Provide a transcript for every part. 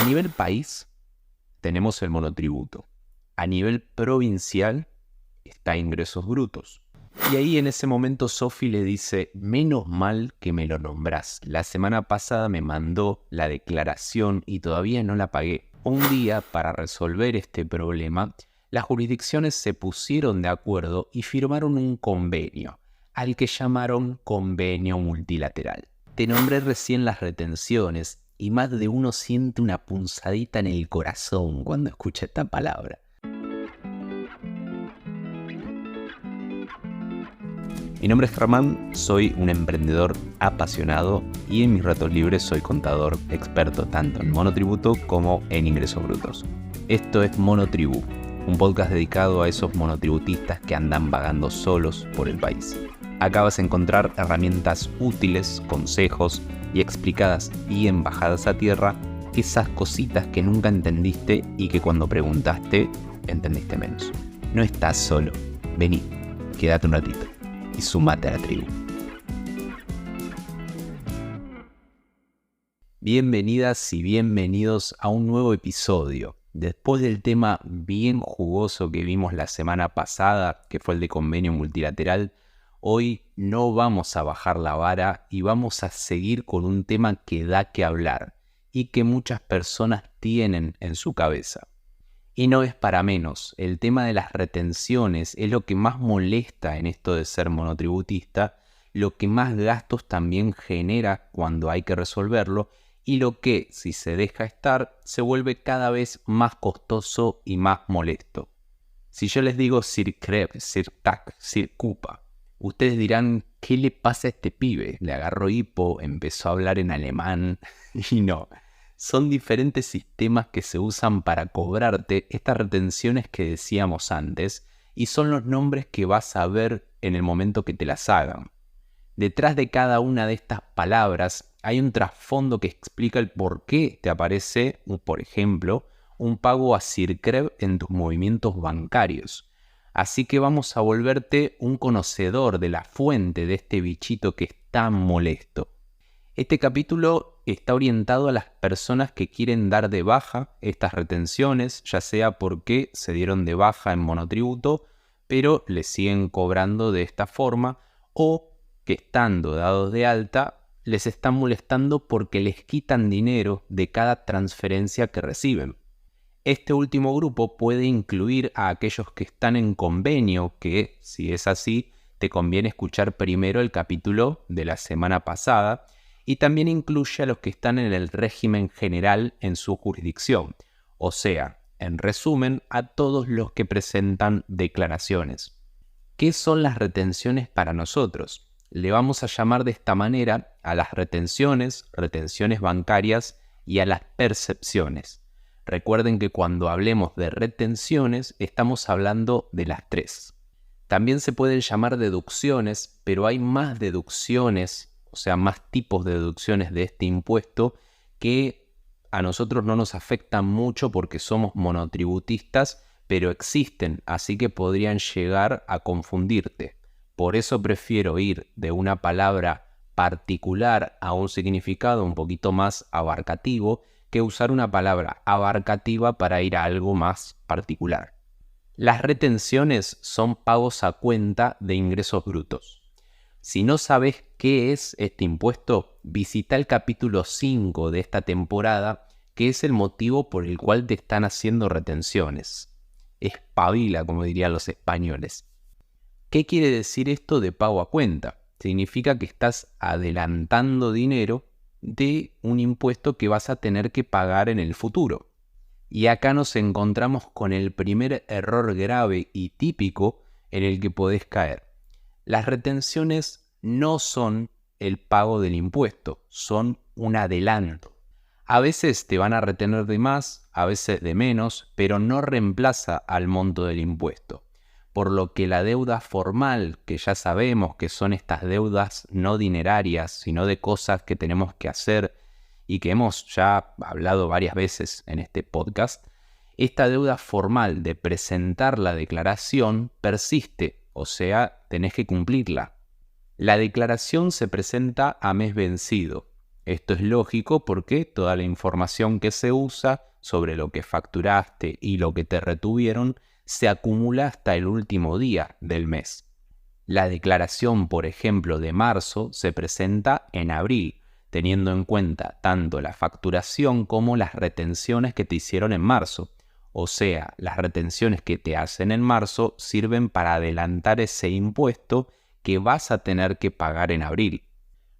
A nivel país tenemos el monotributo. A nivel provincial está ingresos brutos. Y ahí en ese momento Sofi le dice, menos mal que me lo nombrás. La semana pasada me mandó la declaración y todavía no la pagué. Un día, para resolver este problema, las jurisdicciones se pusieron de acuerdo y firmaron un convenio, al que llamaron convenio multilateral. Te nombré recién las retenciones y más de uno siente una punzadita en el corazón cuando escucha esta palabra. Mi nombre es Germán, soy un emprendedor apasionado y en mis ratos libres soy contador experto tanto en monotributo como en ingresos brutos. Esto es Monotribu, un podcast dedicado a esos monotributistas que andan vagando solos por el país. Acá vas a encontrar herramientas útiles, consejos y explicadas bien bajadas a tierra, esas cositas que nunca entendiste y que cuando preguntaste entendiste menos. No estás solo, vení, quédate un ratito y sumate a la tribu. Bienvenidas y bienvenidos a un nuevo episodio. Después del tema bien jugoso que vimos la semana pasada, que fue el de convenio multilateral, hoy no vamos a bajar la vara y vamos a seguir con un tema que da que hablar y que muchas personas tienen en su cabeza. Y no es para menos, el tema de las retenciones es lo que más molesta en esto de ser monotributista, lo que más gastos también genera cuando hay que resolverlo y lo que, si se deja estar, se vuelve cada vez más costoso y más molesto. Si yo les digo Sirkrep, Sirtak, Sirkupa, ustedes dirán, ¿qué le pasa a este pibe? Le agarró hipo, empezó a hablar en alemán y no. Son diferentes sistemas que se usan para cobrarte estas retenciones que decíamos antes y son los nombres que vas a ver en el momento que te las hagan. Detrás de cada una de estas palabras hay un trasfondo que explica el por qué te aparece, por ejemplo, un pago a Sirkrep en tus movimientos bancarios. Así que vamos a volverte un conocedor de la fuente de este bichito que es tan molesto. Este capítulo está orientado a las personas que quieren dar de baja estas retenciones, ya sea porque se dieron de baja en monotributo, pero les siguen cobrando de esta forma, o que estando dados de alta, les están molestando porque les quitan dinero de cada transferencia que reciben. Este último grupo puede incluir a aquellos que están en convenio, que, si es así, te conviene escuchar primero el capítulo de la semana pasada, y también incluye a los que están en el régimen general en su jurisdicción, o sea, en resumen, a todos los que presentan declaraciones. ¿Qué son las retenciones para nosotros? Le vamos a llamar de esta manera a las retenciones bancarias y a las percepciones. Recuerden que cuando hablemos de retenciones estamos hablando de las tres. También se pueden llamar deducciones, pero hay más deducciones, o sea, más tipos de deducciones de este impuesto que a nosotros no nos afectan mucho porque somos monotributistas, pero existen, así que podrían llegar a confundirte. Por eso prefiero ir de una palabra particular a un significado un poquito más abarcativo que usar una palabra abarcativa para ir a algo más particular. Las retenciones son pagos a cuenta de ingresos brutos. Si no sabes qué es este impuesto, visita el capítulo 5 de esta temporada, que es el motivo por el cual te están haciendo retenciones. Espabila, como dirían los españoles. ¿Qué quiere decir esto de pago a cuenta? Significa que estás adelantando dinero de un impuesto que vas a tener que pagar en el futuro. Y acá nos encontramos con el primer error grave y típico en el que podés caer. Las retenciones no son el pago del impuesto, son un adelanto. A veces te van a retener de más, a veces de menos, pero no reemplaza al monto del impuesto. Por lo que la deuda formal, que ya sabemos que son estas deudas no dinerarias, sino de cosas que tenemos que hacer y que hemos ya hablado varias veces en este podcast, esta deuda formal de presentar la declaración persiste. O sea, tenés que cumplirla. La declaración se presenta a mes vencido Esto es lógico porque toda la información que se usa sobre lo que facturaste y lo que te retuvieron se acumula hasta el último día del mes. La declaración, por ejemplo, de marzo se presenta en abril, teniendo en cuenta tanto la facturación como las retenciones que te hicieron en marzo. O sea, las retenciones que te hacen en marzo sirven para adelantar ese impuesto que vas a tener que pagar en abril.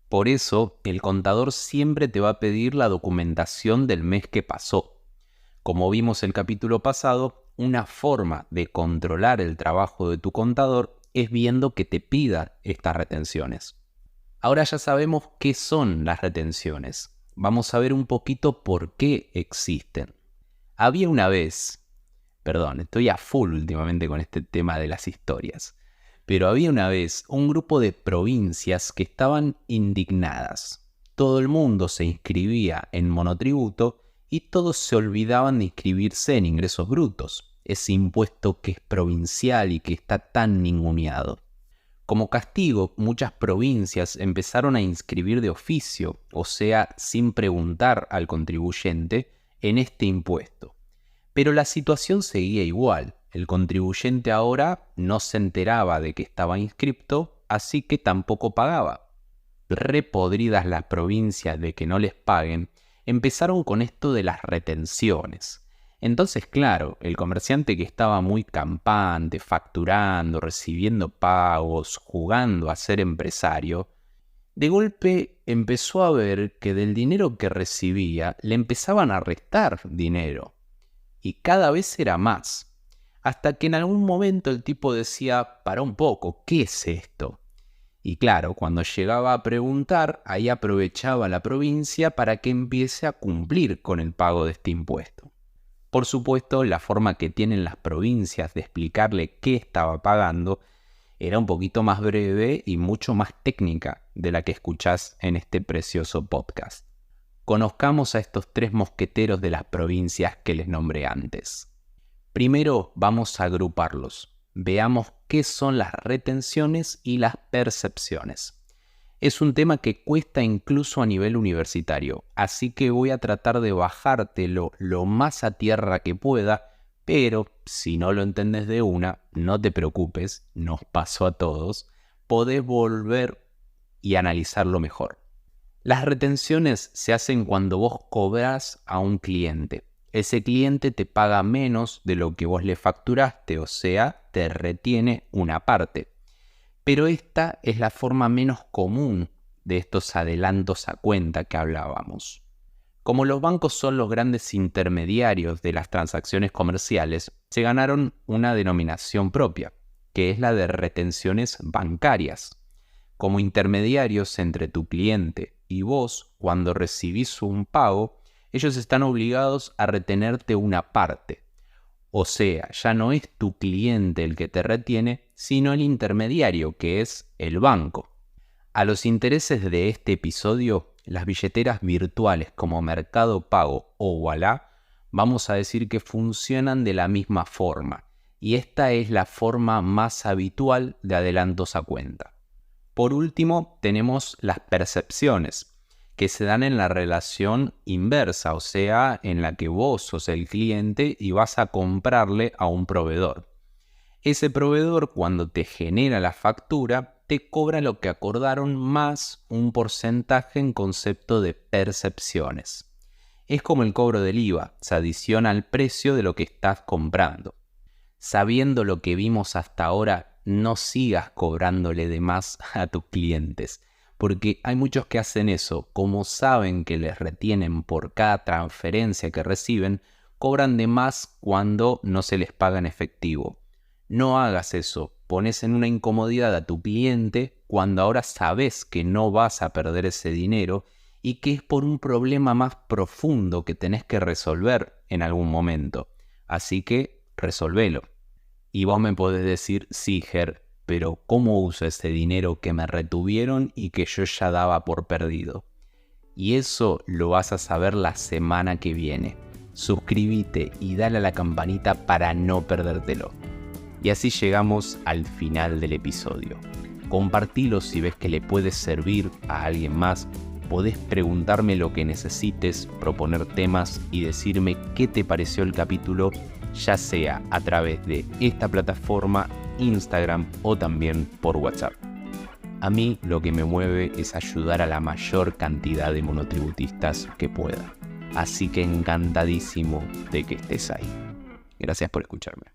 Por eso, el contador siempre te va a pedir la documentación del mes que pasó. Como vimos el capítulo pasado, una forma de controlar el trabajo de tu contador es viendo que te pida estas retenciones. Ahora ya sabemos qué son las retenciones. Vamos a ver un poquito por qué existen. Había una vez, estoy a full últimamente con este tema de las historias, pero había una vez un grupo de provincias que estaban indignadas. Todo el mundo se inscribía en monotributo y todos se olvidaban de inscribirse en ingresos brutos, ese impuesto que es provincial y que está tan ninguneado. Como castigo, muchas provincias empezaron a inscribir de oficio, o sea, sin preguntar al contribuyente, en este impuesto. Pero la situación seguía igual. El contribuyente ahora no se enteraba de que estaba inscripto, así que tampoco pagaba. Repodridas las provincias de que no les paguen, empezaron con esto de las retenciones. Entonces, claro, el comerciante que estaba muy campante, facturando, recibiendo pagos, jugando a ser empresario, de golpe empezó a ver que del dinero que recibía le empezaban a restar dinero. Y cada vez era más. Hasta que en algún momento el tipo decía, para un poco, ¿qué es esto? Y claro, cuando llegaba a preguntar, ahí aprovechaba la provincia para que empiece a cumplir con el pago de este impuesto. Por supuesto, la forma que tienen las provincias de explicarle qué estaba pagando era un poquito más breve y mucho más técnica de la que escuchás en este precioso podcast. Conozcamos a estos 3 mosqueteros de las provincias que les nombré antes. Primero vamos a agruparlos. Veamos qué son las retenciones y las percepciones. Es un tema que cuesta incluso a nivel universitario, así que voy a tratar de bajártelo lo más a tierra que pueda, pero si no lo entendés de una, no te preocupes, nos pasó a todos, podés volver y analizarlo mejor. Las retenciones se hacen cuando vos cobrás a un cliente. Ese cliente te paga menos de lo que vos le facturaste, o sea, te retiene una parte. Pero esta es la forma menos común de estos adelantos a cuenta que hablábamos. Como los bancos son los grandes intermediarios de las transacciones comerciales, se ganaron una denominación propia, que es la de retenciones bancarias. Como intermediarios entre tu cliente y vos, cuando recibís un pago, ellos están obligados a retenerte una parte. O sea, ya no es tu cliente el que te retiene, sino el intermediario, que es el banco. A los intereses de este episodio, las billeteras virtuales como Mercado Pago o Ualá, vamos a decir que funcionan de la misma forma, y esta es la forma más habitual de adelantos a cuenta. Por último, tenemos las percepciones, que se dan en la relación inversa, o sea, en la que vos sos el cliente y vas a comprarle a un proveedor. Ese proveedor, cuando te genera la factura, te cobra lo que acordaron más un porcentaje en concepto de percepciones. Es como el cobro del IVA, se adiciona al precio de lo que estás comprando. Sabiendo lo que vimos hasta ahora, no sigas cobrándole de más a tus clientes. Porque hay muchos que hacen eso, como saben que les retienen por cada transferencia que reciben, cobran de más cuando no se les paga en efectivo. No hagas eso, pones en una incomodidad a tu cliente cuando ahora sabes que no vas a perder ese dinero y que es por un problema más profundo que tenés que resolver en algún momento. Así que resolvelo. Y vos me podés decir, sí, Ger, pero ¿cómo uso ese dinero que me retuvieron y que yo ya daba por perdido? Y eso lo vas a saber la semana que viene. Suscríbete y dale a la campanita para no perdértelo. Y así llegamos al final del episodio. Compartilo si ves que le puede servir a alguien más, podés preguntarme lo que necesites, proponer temas y decirme qué te pareció el capítulo, ya sea a través de esta plataforma, Instagram o también por WhatsApp. A mí lo que me mueve es ayudar a la mayor cantidad de monotributistas que pueda. Así que encantadísimo de que estés ahí. Gracias por escucharme.